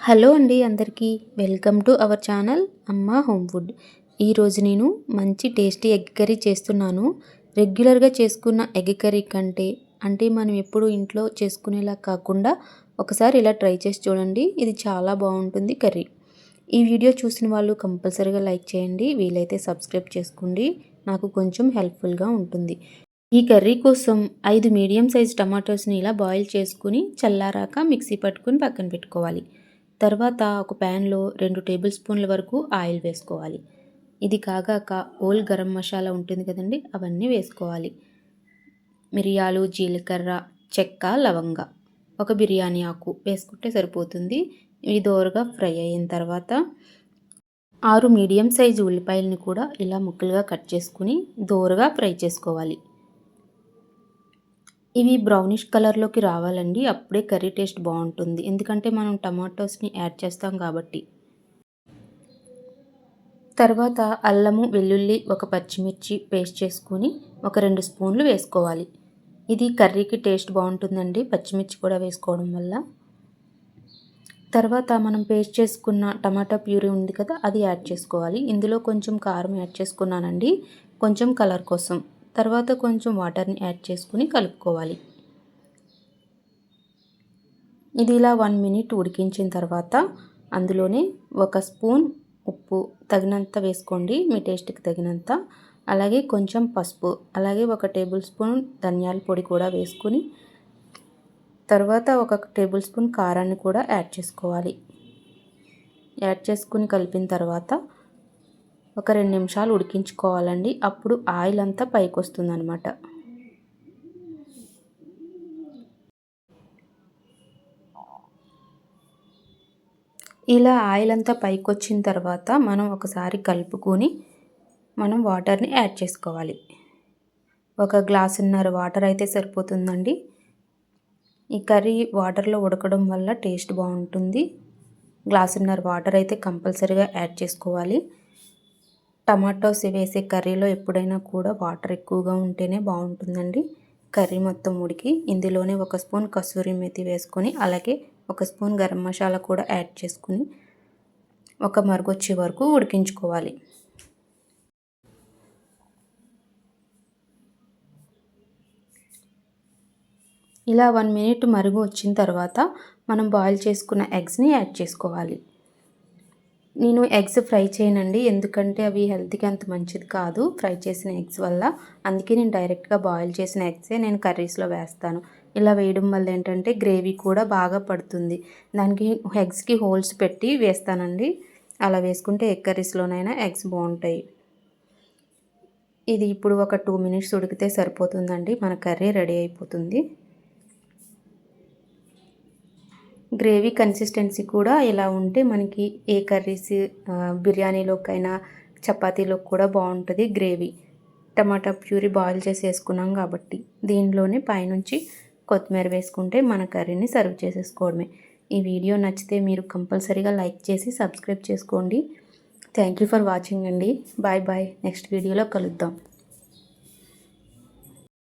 Hello అండి అందరికీ welcome to our channel అమ్మ హోమ్ ఫుడ్. ఈరోజు నేను మంచి టేస్టీ ఎగ్ కర్రీ చేస్తున్నాను. రెగ్యులర్గా చేసుకున్న ఎగ్ కర్రీ కంటే మనం ఎప్పుడు ఇంట్లో చేసుకునేలా కాకుండా ఒకసారి ఇలా ట్రై చేసి చూడండి. ఇది చాలా బాగుంటుంది కర్రీ. ఈ వీడియో చూసిన వాళ్ళు కంపల్సరీగా లైక్ చేయండి, వీలైతే సబ్స్క్రైబ్ చేసుకోండి, నాకు కొంచెం హెల్ప్ఫుల్గా ఉంటుంది. ఈ కర్రీ కోసం 5 మీడియం సైజ్ టమాటోస్ని ఇలా బాయిల్ చేసుకుని చల్లారాక మిక్సీ పట్టుకుని పక్కన పెట్టుకోవాలి. తర్వాత ఒక ప్యాన్లో 2 టేబుల్ స్పూన్ల వరకు ఆయిల్ వేసుకోవాలి. ఇది కాగాక ఓల్ గరం మసాలా ఉంటుంది కదండి, అవన్నీ వేసుకోవాలి. మిరియాలు, జీలకర్ర, చెక్క, లవంగ, ఒక బిర్యానీ ఆకు వేసుకుంటే సరిపోతుంది. ఇవి దోరగా ఫ్రై అయిన తర్వాత 6 మీడియం సైజు ఉల్లిపాయలని కూడా ఇలా ముక్కలుగా కట్ చేసుకుని దోరగా ఫ్రై చేసుకోవాలి. ఇవి బ్రౌనిష్ కలర్లోకి రావాలండి, అప్పుడే కర్రీ టేస్ట్ బాగుంటుంది. ఎందుకంటే మనం టమాటోస్ని యాడ్ చేస్తాం కాబట్టి. తర్వాత అల్లము, వెల్లుల్లి, ఒక పచ్చిమిర్చి పేస్ట్ చేసుకుని ఒక 2 స్పూన్లు వేసుకోవాలి. ఇది కర్రీకి టేస్ట్ బాగుంటుందండి, పచ్చిమిర్చి కూడా వేసుకోవడం వల్ల. తర్వాత మనం పేస్ట్ చేసుకున్న టమాటా ప్యూరీ ఉంది కదా, అది యాడ్ చేసుకోవాలి. ఇందులో కొంచెం కారం యాడ్ చేసుకున్నానండి, కొంచెం కలర్ కోసం. తర్వాత కొంచెం వాటర్ని యాడ్ చేసుకుని కలుపుకోవాలి. ఇది ఇలా 1 మినిట్ ఉడికించిన తర్వాత అందులోనే 1 స్పూన్ ఉప్పు తగినంత వేసుకోండి, మీ టేస్ట్కి తగినంత. అలాగే కొంచెం పసుపు, అలాగే 1 టేబుల్ స్పూన్ ధనియాల పొడి కూడా వేసుకుని, తర్వాత 1 టేబుల్ స్పూన్ కారాన్ని కూడా యాడ్ చేసుకోవాలి. యాడ్ చేసుకుని కలిపిన తర్వాత ఒక 2 నిమిషాలు ఉడికించుకోవాలండి. అప్పుడు ఆయిల్ అంతా పైకి వస్తుంది అన్నమాట. ఇలా ఆయిల్ అంతా పైకి వచ్చిన తర్వాత మనం ఒకసారి కలుపుకొని మనం వాటర్ని యాడ్ చేసుకోవాలి. 1 గ్లాసున్నర వాటర్ అయితే సరిపోతుందండి. ఈ కర్రీ వాటర్లో ఉడకడం వల్ల టేస్ట్ బాగుంటుంది. గ్లాసున్నర వాటర్ అయితే కంపల్సరీగా యాడ్ చేసుకోవాలి. టమాటోస్ వేసే కర్రీలో ఎప్పుడైనా కూడా వాటర్ ఎక్కువగా ఉంటేనే బాగుంటుందండి. కర్రీ మొత్తం ఉడికి ఇందులోనే 1 స్పూన్ కసూరి మేతి వేసుకొని, అలాగే 1 స్పూన్ గరం మసాలా కూడా యాడ్ చేసుకుని ఒక మరుగొచ్చే వరకు ఉడికించుకోవాలి. ఇలా 1 మినిట్ మరుగు వచ్చిన తర్వాత మనం బాయిల్ చేసుకున్న ఎగ్స్ని యాడ్ చేసుకోవాలి. నేను ఎగ్స్ ఫ్రై చేయనండి, ఎందుకంటే అవి హెల్త్కి అంత మంచిది కాదు ఫ్రై చేసిన ఎగ్స్ వల్ల. అందుకే నేను డైరెక్ట్గా బాయిల్ చేసిన ఎగ్సే నేను కర్రీస్లో వేస్తాను. ఇలా వేయడం వల్ల ఏంటంటే గ్రేవీ కూడా బాగా పడుతుంది. దానికి ఎగ్స్కి హోల్స్ పెట్టి వేస్తానండి. అలా వేసుకుంటే ఎగ్ కర్రీస్లోనైనా ఎగ్స్ బాగుంటాయి. ఇది ఇప్పుడు ఒక 2 మినిట్స్ ఉడికితే సరిపోతుందండి, మన కర్రీ రెడీ అయిపోతుంది. గ్రేవీ కన్సిస్టెన్సీ కూడా ఇలా ఉంటే మనకి ఏ కర్రీస్ బిర్యానీలోకైనా చపాతీలోకి కూడా బాగుంటుంది గ్రేవీ. టమాటా ప్యూరీ బాయిల్ చేసి వేసుకున్నాం కాబట్టి దీనిలోనే పైనుంచి కొత్తిమీర వేసుకుంటే మన కర్రీని సర్వ్ చేసేసుకోవడమే. ఈ వీడియో నచ్చితే మీరు కంపల్సరీగా లైక్ చేసి సబ్స్క్రైబ్ చేసుకోండి. థ్యాంక్ యూ ఫర్ వాచింగ్ అండి. Bye bye. నెక్స్ట్ వీడియోలో కలుద్దాం.